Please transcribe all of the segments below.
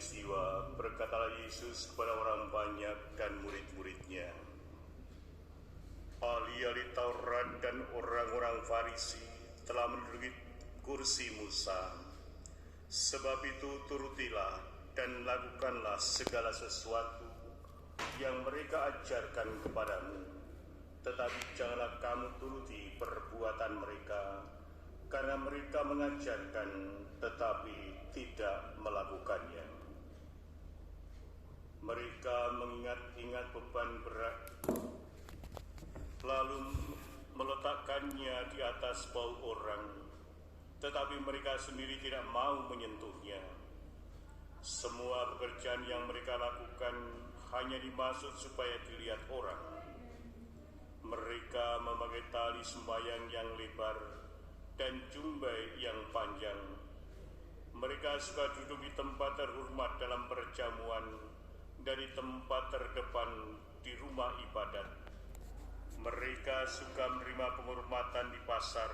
peristiwa, berkatalah Yesus kepada orang banyak dan murid-muridnya, ahli-ahli Taurat dan orang-orang Farisi telah menduduki kursi Musa. Sebab itu turutilah dan lakukanlah segala sesuatu yang mereka ajarkan kepadamu. Tetapi janganlah kamu turuti perbuatan mereka, karena mereka mengajarkan tetapi tidak melakukannya. Mereka mengingat-ingat beban berat, lalu meletakkannya di atas bahu orang, tetapi mereka sendiri tidak mau menyentuhnya. Semua pekerjaan yang mereka lakukan hanya dimaksud supaya dilihat orang. Mereka memakai tali sembahyang yang lebar dan jumbai yang panjang. Mereka suka duduk di tempat terhormat dalam perjamuan, dari tempat terdepan di rumah ibadat. Mereka suka menerima penghormatan di pasar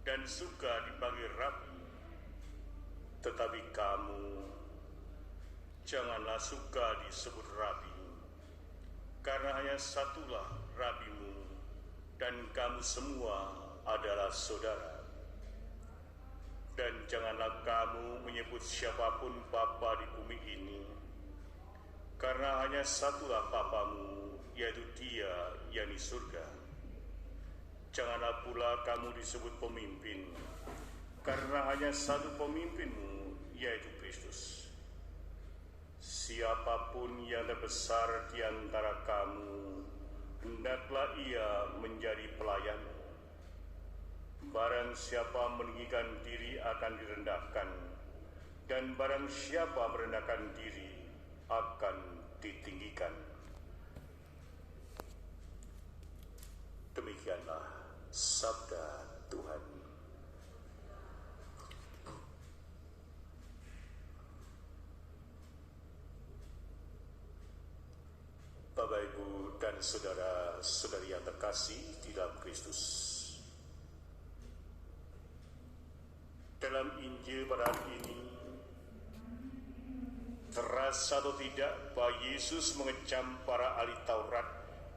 dan suka dipanggil rabi. Tetapi kamu janganlah suka disebut rabi, karena hanya satulah rabimu, dan kamu semua adalah saudara. Dan janganlah kamu menyebut siapapun bapa di bumi ini, karena hanya satulah Bapamu, yaitu Dia yang di surga. Janganlah pula kamu disebut pemimpin, karena hanya satu pemimpinmu, yaitu Kristus. Siapapun yang terbesar di antara kamu, hendaklah ia menjadi pelayanmu. Barang siapa meninggikan diri akan direndahkan, dan barang siapa merendahkan diri akan ditinggikan. Demikianlah sabda Tuhan. Bapak, Ibu, dan saudara-saudari yang terkasih di dalam Kristus, dalam Injil pada hari ini, terasa atau tidak bahwa Yesus mengecam para ahli Taurat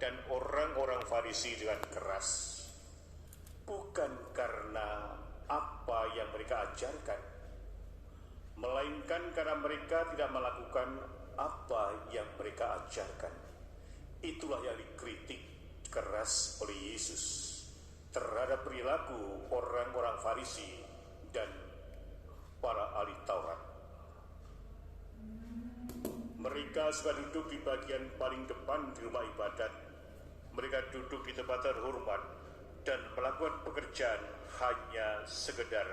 dan orang-orang Farisi dengan keras, bukan karena apa yang mereka ajarkan, melainkan karena mereka tidak melakukan apa yang mereka ajarkan. Itulah yang dikritik keras oleh Yesus terhadap perilaku orang-orang Farisi dan para ahli Taurat. Mereka suka duduk di bagian paling depan di rumah ibadat. Mereka duduk di tempat terhormat dan melakukan pekerjaan hanya sekedar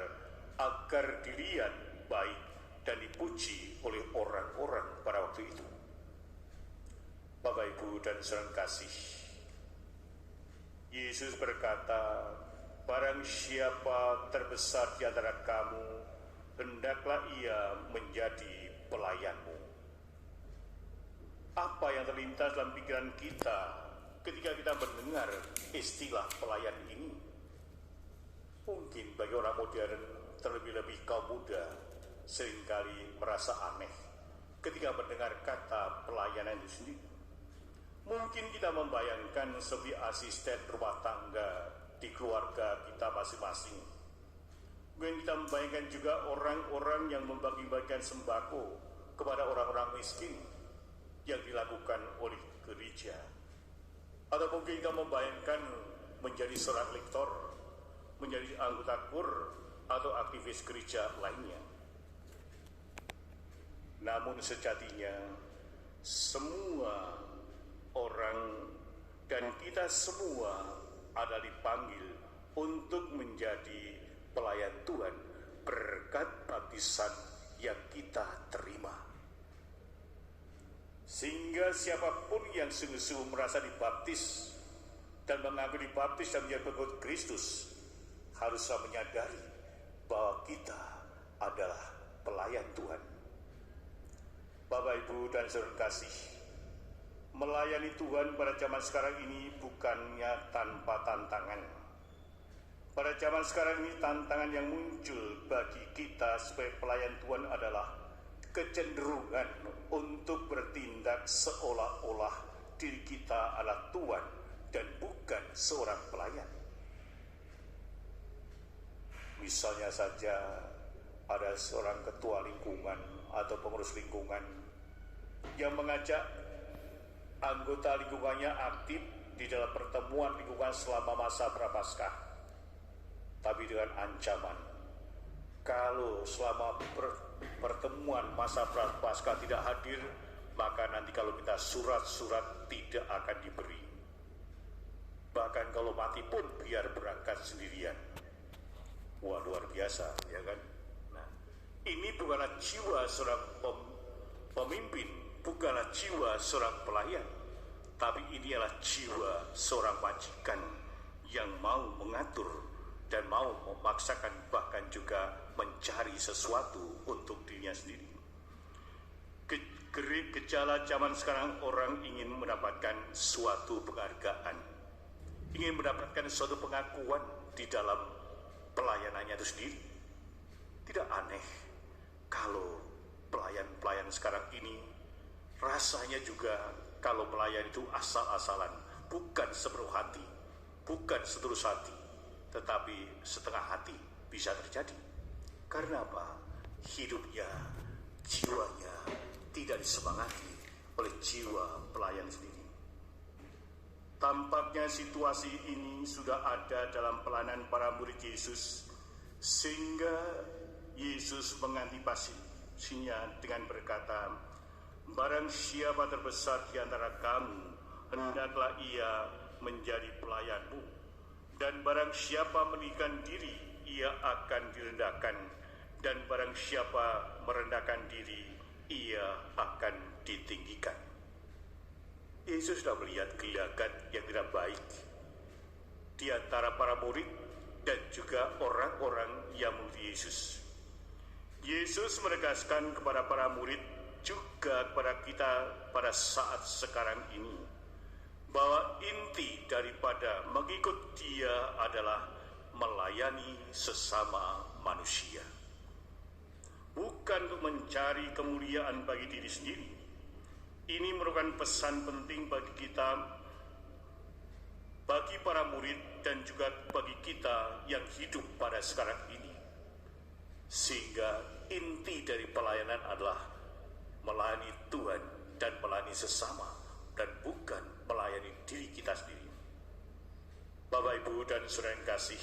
agar dilihat baik dan dipuji oleh orang-orang pada waktu itu. Bapak, Ibu, dan saudara kasih, Yesus berkata, barang siapa terbesar di antara kamu, hendaklah ia menjadi pelayanmu. Apa yang terlintas dalam pikiran kita ketika kita mendengar istilah pelayan ini? Mungkin bagi orang modern, terlebih-lebih kaum muda, seringkali merasa aneh ketika mendengar kata pelayanan itu sendiri. Mungkin kita membayangkan sebagai asisten rumah tangga di keluarga kita masing-masing. Mungkin kita membayangkan juga orang-orang yang membagi-bagikan sembako kepada orang-orang miskin yang dilakukan oleh gereja. Atau mungkin kita membayangkan menjadi seorang lektor, menjadi anggota KUR, atau aktivis gereja lainnya. Namun sejatinya, semua orang dan kita semua adalah dipanggil untuk menjadi pelayan Tuhan berkat baptisan yang kita terima. Sehingga siapapun yang sungguh-sungguh merasa dibaptis dan mengaku dibaptis dan menjadi pengikut Kristus haruslah menyadari bahwa kita adalah pelayan Tuhan. Bapak, Ibu, dan saudara kasih, melayani Tuhan pada zaman sekarang ini bukannya tanpa tantangan. Pada zaman sekarang ini tantangan yang muncul bagi kita sebagai pelayan Tuhan adalah kecenderungan untuk bertindak seolah-olah diri kita adalah tuan dan bukan seorang pelayan. Misalnya saja ada seorang ketua lingkungan atau pengurus lingkungan yang mengajak anggota lingkungannya aktif di dalam pertemuan lingkungan selama masa Prapaskah, tapi dengan ancaman kalau selama pertemuan masa Prapaskah tidak hadir, maka nanti kalau minta surat-surat tidak akan diberi. Bahkan kalau mati pun biar berangkat sendirian. Wah, luar biasa, ya kan? Nah, ini bukanlah jiwa seorang pemimpin, bukanlah jiwa seorang pelayan, tapi ini adalah jiwa seorang majikan yang mau mengatur dan mau memaksakan, bahkan juga mencari sesuatu untuk dirinya sendiri. Gejala zaman sekarang, orang ingin mendapatkan suatu penghargaan, ingin mendapatkan suatu pengakuan di dalam pelayanannya itu sendiri. Tidak aneh kalau pelayan-pelayan sekarang ini rasanya juga kalau pelayan itu asal-asalan, bukan sepenuh hati, bukan setulus hati, tetapi setengah hati bisa terjadi. Karena apa? Hidupnya, jiwanya tidak disemangati oleh jiwa pelayan sendiri. Tampaknya situasi ini sudah ada dalam pelayanan para murid Yesus, sehingga Yesus mengantisipasinya dengan berkata, barang siapa terbesar di antara kamu, hendaklah ia menjadi pelayanmu. Dan barang siapa meninggikan diri, ia akan direndahkan. Dan barang siapa merendahkan diri, ia akan ditinggikan. Yesus sudah melihat gelagat yang tidak baik di antara para murid dan juga orang-orang yang mengikuti Yesus. Yesus menegaskan kepada para murid, juga kepada kita pada saat sekarang ini, bahwa inti daripada mengikut Dia adalah melayani sesama manusia. Bukan untuk mencari kemuliaan bagi diri sendiri. Ini merupakan pesan penting bagi kita, bagi para murid dan juga bagi kita yang hidup pada sekarang ini. Sehingga inti dari pelayanan adalah melayani Tuhan dan melayani sesama, dan bukan melayani diri kita sendiri. Bapak, Ibu, dan saudara yang kasih,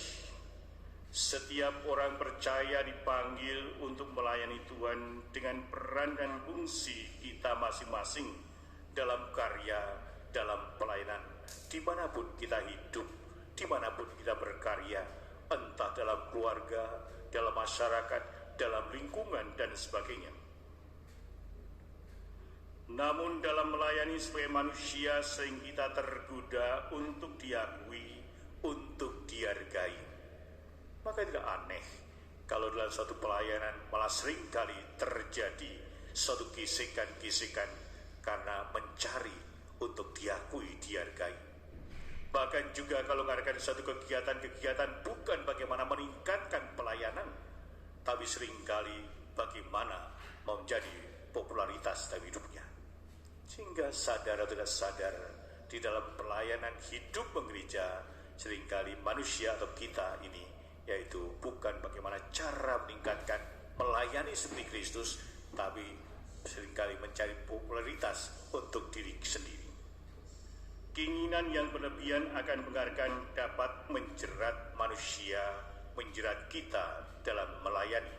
setiap orang percaya dipanggil untuk melayani Tuhan dengan peran dan fungsi kita masing-masing dalam karya, dalam pelayanan, dimanapun kita hidup, dimanapun kita berkarya, entah dalam keluarga, dalam masyarakat, dalam lingkungan, dan sebagainya. Namun dalam melayani sebagai manusia sering kita tergoda untuk diakui, untuk dihargai. Maka tidak aneh kalau dalam suatu pelayanan malah seringkali terjadi suatu gesekan-gesekan karena mencari untuk diakui, dihargai. Bahkan juga kalau mengadakan suatu kegiatan-kegiatan bukan bagaimana meningkatkan pelayanan, tapi seringkali bagaimana menjadi popularitas dalam hidupnya. Sehingga sadar atau tidak sadar, di dalam pelayanan hidup gereja, seringkali manusia atau kita ini, yaitu bukan bagaimana cara meningkatkan, melayani seperti Kristus, tapi seringkali mencari popularitas untuk diri sendiri. Keinginan yang berlebihan akan menghargai dapat menjerat manusia, menjerat kita dalam melayani.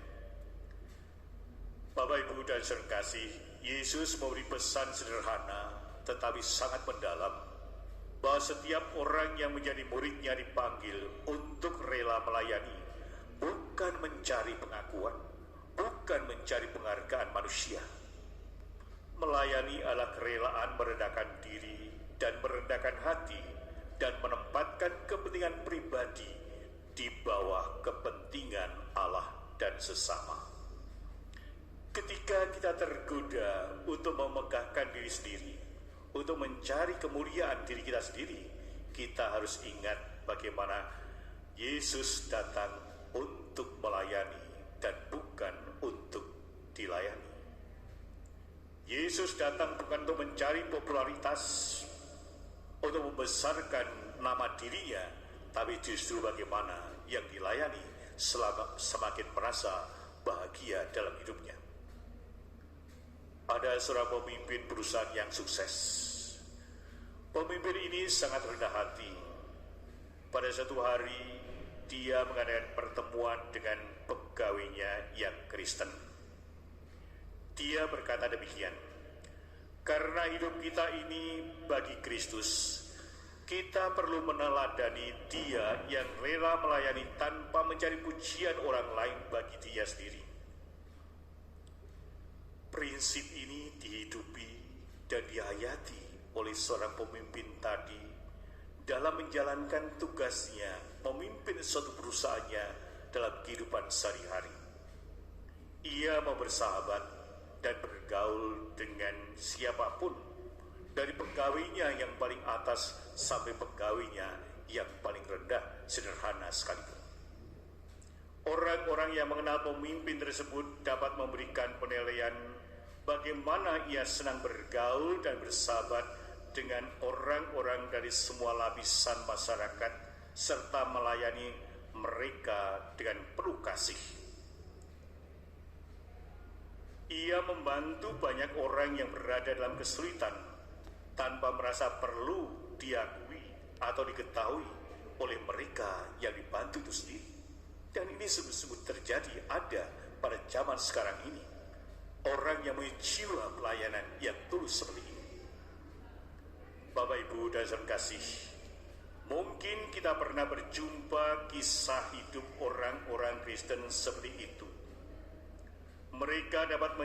Bapak, Ibu, dan saudara kasih, Yesus memberi pesan sederhana tetapi sangat mendalam, bahwa setiap orang yang menjadi muridnya dipanggil untuk rela melayani, bukan mencari pengakuan, bukan mencari penghargaan manusia. Melayani adalah kerelaan merendahkan diri dan merendahkan hati dan menempatkan kepentingan pribadi di bawah kepentingan Allah dan sesama. Ketika kita tergoda untuk memegahkan diri sendiri, untuk mencari kemuliaan diri kita sendiri, kita harus ingat bagaimana Yesus datang untuk melayani dan bukan untuk dilayani. datang bukan untuk mencari popularitas, untuk membesarkan nama dirinya, tapi justru bagaimana yang dilayani semakin merasa bahagia dalam hidupnya. Ada seorang pemimpin perusahaan yang sukses. Pemimpin ini sangat rendah hati. Pada suatu hari, dia mengadakan pertemuan dengan pegawainya yang Kristen. Dia berkata demikian, "Karena hidup kita ini bagi Kristus, kita perlu meneladani Dia yang rela melayani tanpa mencari pujian orang lain bagi Dia sendiri." Prinsip ini dihidupi dan dihayati oleh seorang pemimpin tadi dalam menjalankan tugasnya memimpin suatu perusahaannya dalam kehidupan sehari-hari. Ia mau bersahabat dan bergaul dengan siapapun, dari pegawainya yang paling atas sampai pegawainya yang paling rendah, sederhana sekalipun. Orang-orang yang mengenal pemimpin tersebut dapat memberikan penilaian bagaimana ia senang bergaul dan bersahabat dengan orang-orang dari semua lapisan masyarakat serta melayani mereka dengan penuh kasih. Ia membantu banyak orang yang berada dalam kesulitan tanpa merasa perlu diakui atau diketahui oleh mereka yang dibantu itu sendiri. Dan ini sungguh-sungguh terjadi, ada pada zaman sekarang ini. Orang yang memiliki jiwa pelayanan yang tulus seperti ini. Bapak, Ibu, dan saudara kasih, mungkin kita pernah berjumpa kisah hidup orang-orang Kristen seperti itu. Mereka dapat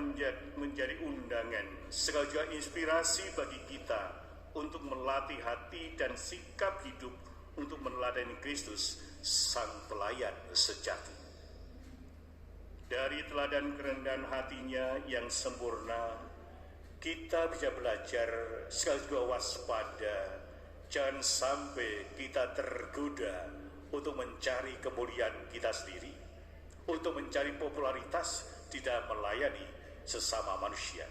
menjadi undangan, sekaligus inspirasi bagi kita untuk melatih hati dan sikap hidup untuk meneladani Kristus, Sang Pelayan sejati. Dari teladan kerendahan hatinya yang sempurna, kita bisa belajar sekaligus waspada, jangan sampai kita tergoda untuk mencari kemuliaan kita sendiri, untuk mencari popularitas di dalam melayani sesama manusia.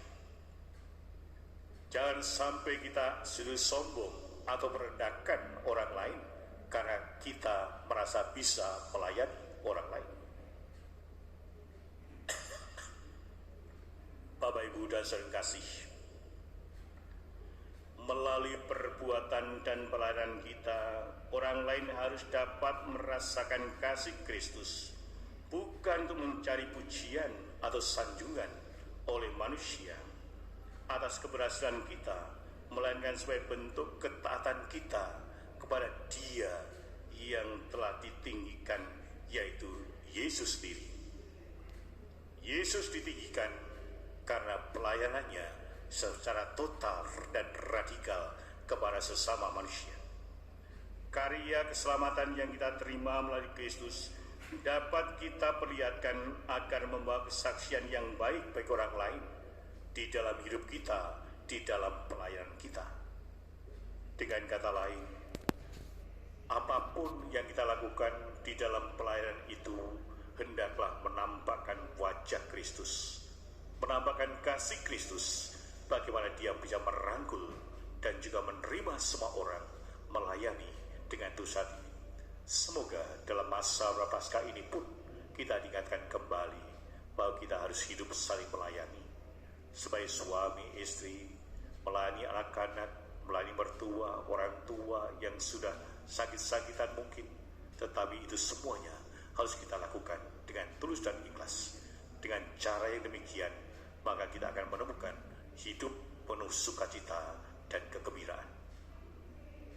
Jangan sampai kita sudah sombong atau merendahkan orang lain karena kita merasa bisa melayani orang lain. Bapak, Ibu, dan saudara kasih, melalui perbuatan dan pelayanan kita, orang lain harus dapat merasakan kasih Kristus, bukan untuk mencari pujian atau sanjungan oleh manusia atas keberhasilan kita, melainkan sebagai bentuk ketaatan kita kepada Dia yang telah ditinggikan, yaitu Yesus sendiri. Yesus ditinggikan karena pelayanannya secara total dan radikal kepada sesama manusia. Karya keselamatan yang kita terima melalui Kristus dapat kita perlihatkan agar membawa kesaksian yang baik bagi orang lain di dalam hidup kita, di dalam pelayanan kita. Dengan kata lain, apapun yang kita lakukan di dalam pelayanan itu hendaklah menampakkan wajah Kristus, menampakkan kasih Kristus, bagaimana Dia bisa merangkul dan juga menerima semua orang, melayani dengan tulus hati. Semoga dalam masa Prapaskah ini pun kita diingatkan kembali bahwa kita harus hidup saling melayani. Sebagai suami, istri, melayani anak-anak, melayani mertua, orang tua yang sudah sakit-sakitan mungkin. Tetapi itu semuanya harus kita lakukan dengan tulus dan ikhlas. Dengan cara yang demikian, maka kita akan menemukan hidup penuh sukacita dan kegembiraan.